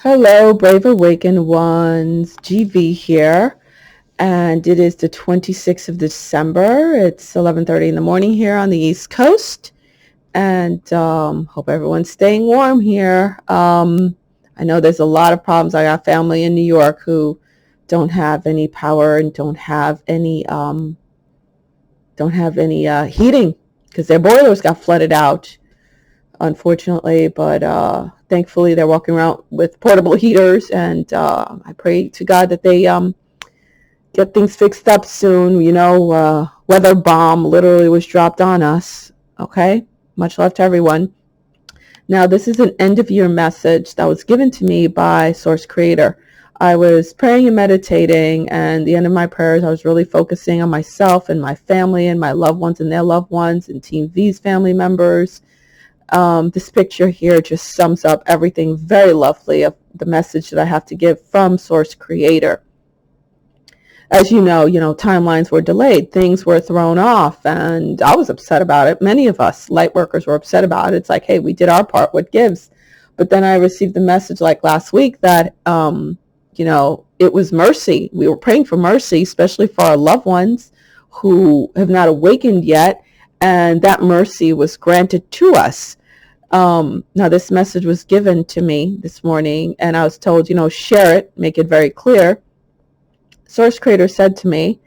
Hello, brave awakened ones. GV here, and it is the 26th of December. It's 11:30 in the morning here on the East Coast, and hope everyone's staying warm here. I know there's a lot of problems. I got family in New York who don't have any power and don't have any heating because their boilers got flooded out, unfortunately, but thankfully they're walking around with portable heaters, and I pray to God that they get things fixed up soon. Weather bomb literally was dropped on us. Okay, much love to everyone. Now, this is an end of year message that was given to me by Source Creator. I was praying and meditating, and the end of my prayers, I was really focusing on myself and my family and my loved ones and their loved ones and Team V's family members. This picture here just sums up everything very lovely of the message that I have to give from Source Creator. As you know, timelines were delayed, things were thrown off, and I was upset about it. Many of us light workers were upset about it. It's like, hey, we did our part, what gives? But then I received the message like last week that, it was mercy. We were praying for mercy, especially for our loved ones who have not awakened yet, and that mercy was granted to us. Now, this message was given to me this morning, and I was told, share it, make it very clear. Source Creator said to me,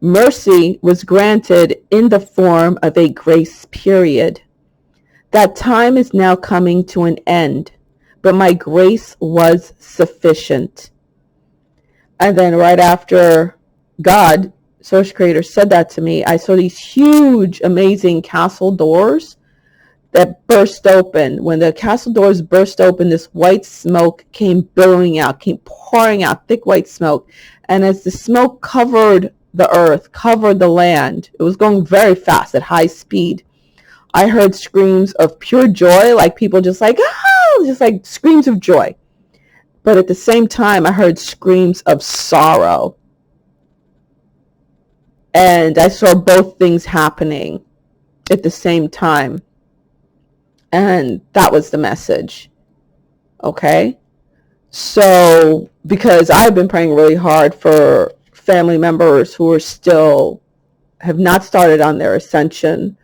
mercy was granted in the form of a grace period. That time is now coming to an end, but my grace was sufficient. And then right after God, Source Creator, said that to me, I saw these huge, amazing castle doors that burst open. When the castle doors burst open, this white smoke came billowing out, came pouring out, thick white smoke. And as the smoke covered the earth, covered the land, it was going very fast at high speed. I heard screams of pure joy, like people just like screams of joy. But at the same time, I heard screams of sorrow. And I saw both things happening at the same time. And that was the message. Okay. So, because I've been praying really hard for family members who are still have not started on their ascension,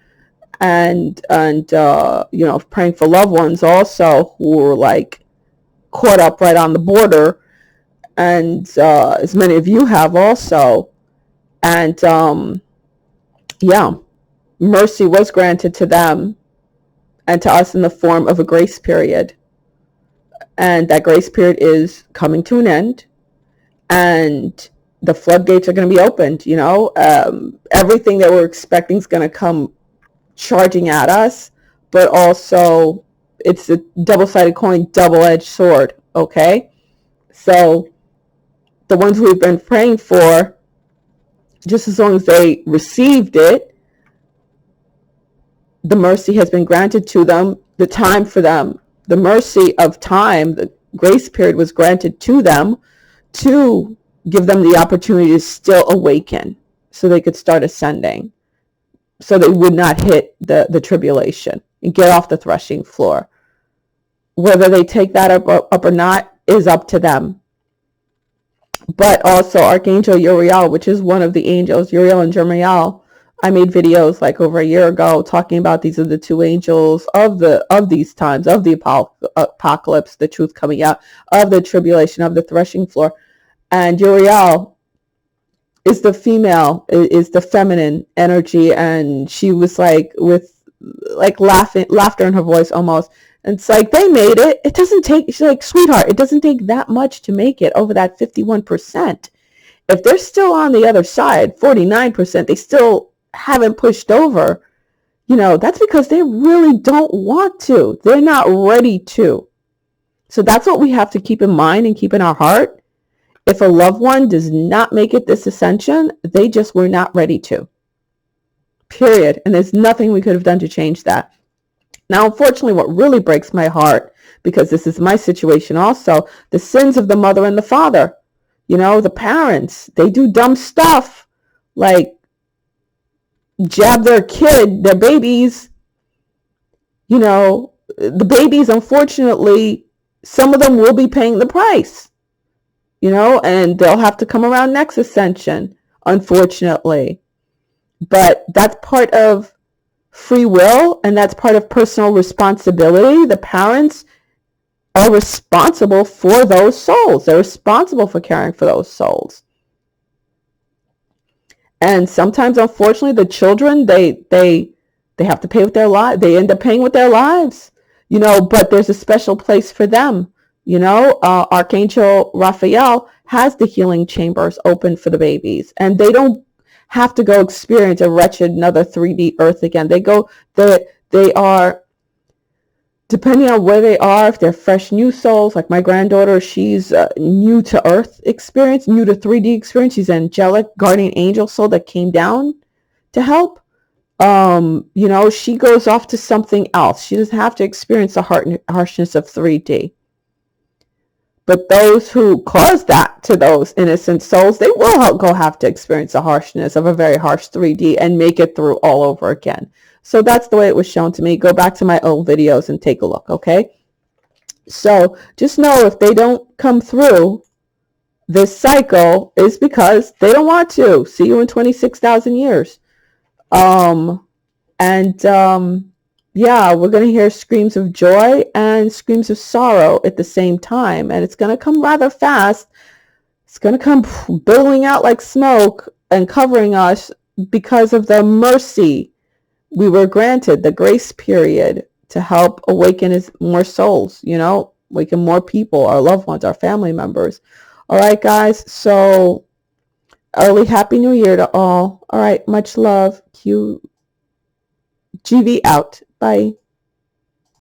and praying for loved ones also who were like caught up right on the border, and as many of you have also. And mercy was granted to them and to us in the form of a grace period. And that grace period is coming to an end, and the floodgates are going to be opened. Everything that we're expecting is going to come charging at us, but also it's a double-sided coin, double-edged sword. Okay, so the ones we've been praying for, just as long as they received it, the mercy has been granted to them. The time for them, the mercy of time, the grace period was granted to them to give them the opportunity to still awaken so they could start ascending, so they would not hit the tribulation and get off the threshing floor. Whether they take that up or not is up to them. But also Archangel Uriel, which is one of the angels, Uriel and Jermiel, I made videos like over a year ago talking about these are the two angels of these times, of the apocalypse, the truth coming out, of the tribulation, of the threshing floor. And Uriel is the female, is the feminine energy, and she was like with like laughter in her voice almost. And it's like, they made it. It doesn't take, she's like, sweetheart, it doesn't take that much to make it over that 51%. If they're still on the other side, 49%, they still haven't pushed over, that's because they really don't want to. They're not ready to. So that's what we have to keep in mind and keep in our heart. If a loved one does not make it this ascension, they just were not ready to. Period. And there's nothing we could have done to change that. Now, unfortunately, what really breaks my heart, because this is my situation also, the sins of the mother and the father. The parents, they do dumb stuff like jab their babies. The babies, unfortunately, some of them will be paying the price, and they'll have to come around next ascension, unfortunately. But that's part of free will, and that's part of personal responsibility. The parents are responsible for those souls. They're responsible for caring for those souls. And sometimes, unfortunately, the children, they have to pay with their lives. They end up paying with their lives, but there's a special place for them. Archangel Raphael has the healing chambers open for the babies, and they don't have to go experience a wretched another 3D earth again. They are, depending on where they are, if they're fresh new souls, like my granddaughter, she's new to earth experience, new to 3D experience. She's an angelic guardian angel soul that came down to help. She goes off to something else. She doesn't have to experience the harshness of 3D. But those who cause that to those innocent souls, they will go have to experience the harshness of a very harsh 3D and make it through all over again. So that's the way it was shown to me. Go back to my old videos and take a look, okay? So just know, if they don't come through this cycle, is because they don't want to. See you in 26,000 years. Yeah, we're going to hear screams of joy and screams of sorrow at the same time. And it's going to come rather fast. It's going to come billowing out like smoke and covering us because of the mercy we were granted, the grace period, to help awaken more souls, awaken more people, our loved ones, our family members. All right, guys. So early Happy New Year to all. All right. Much love. GV out. Bye.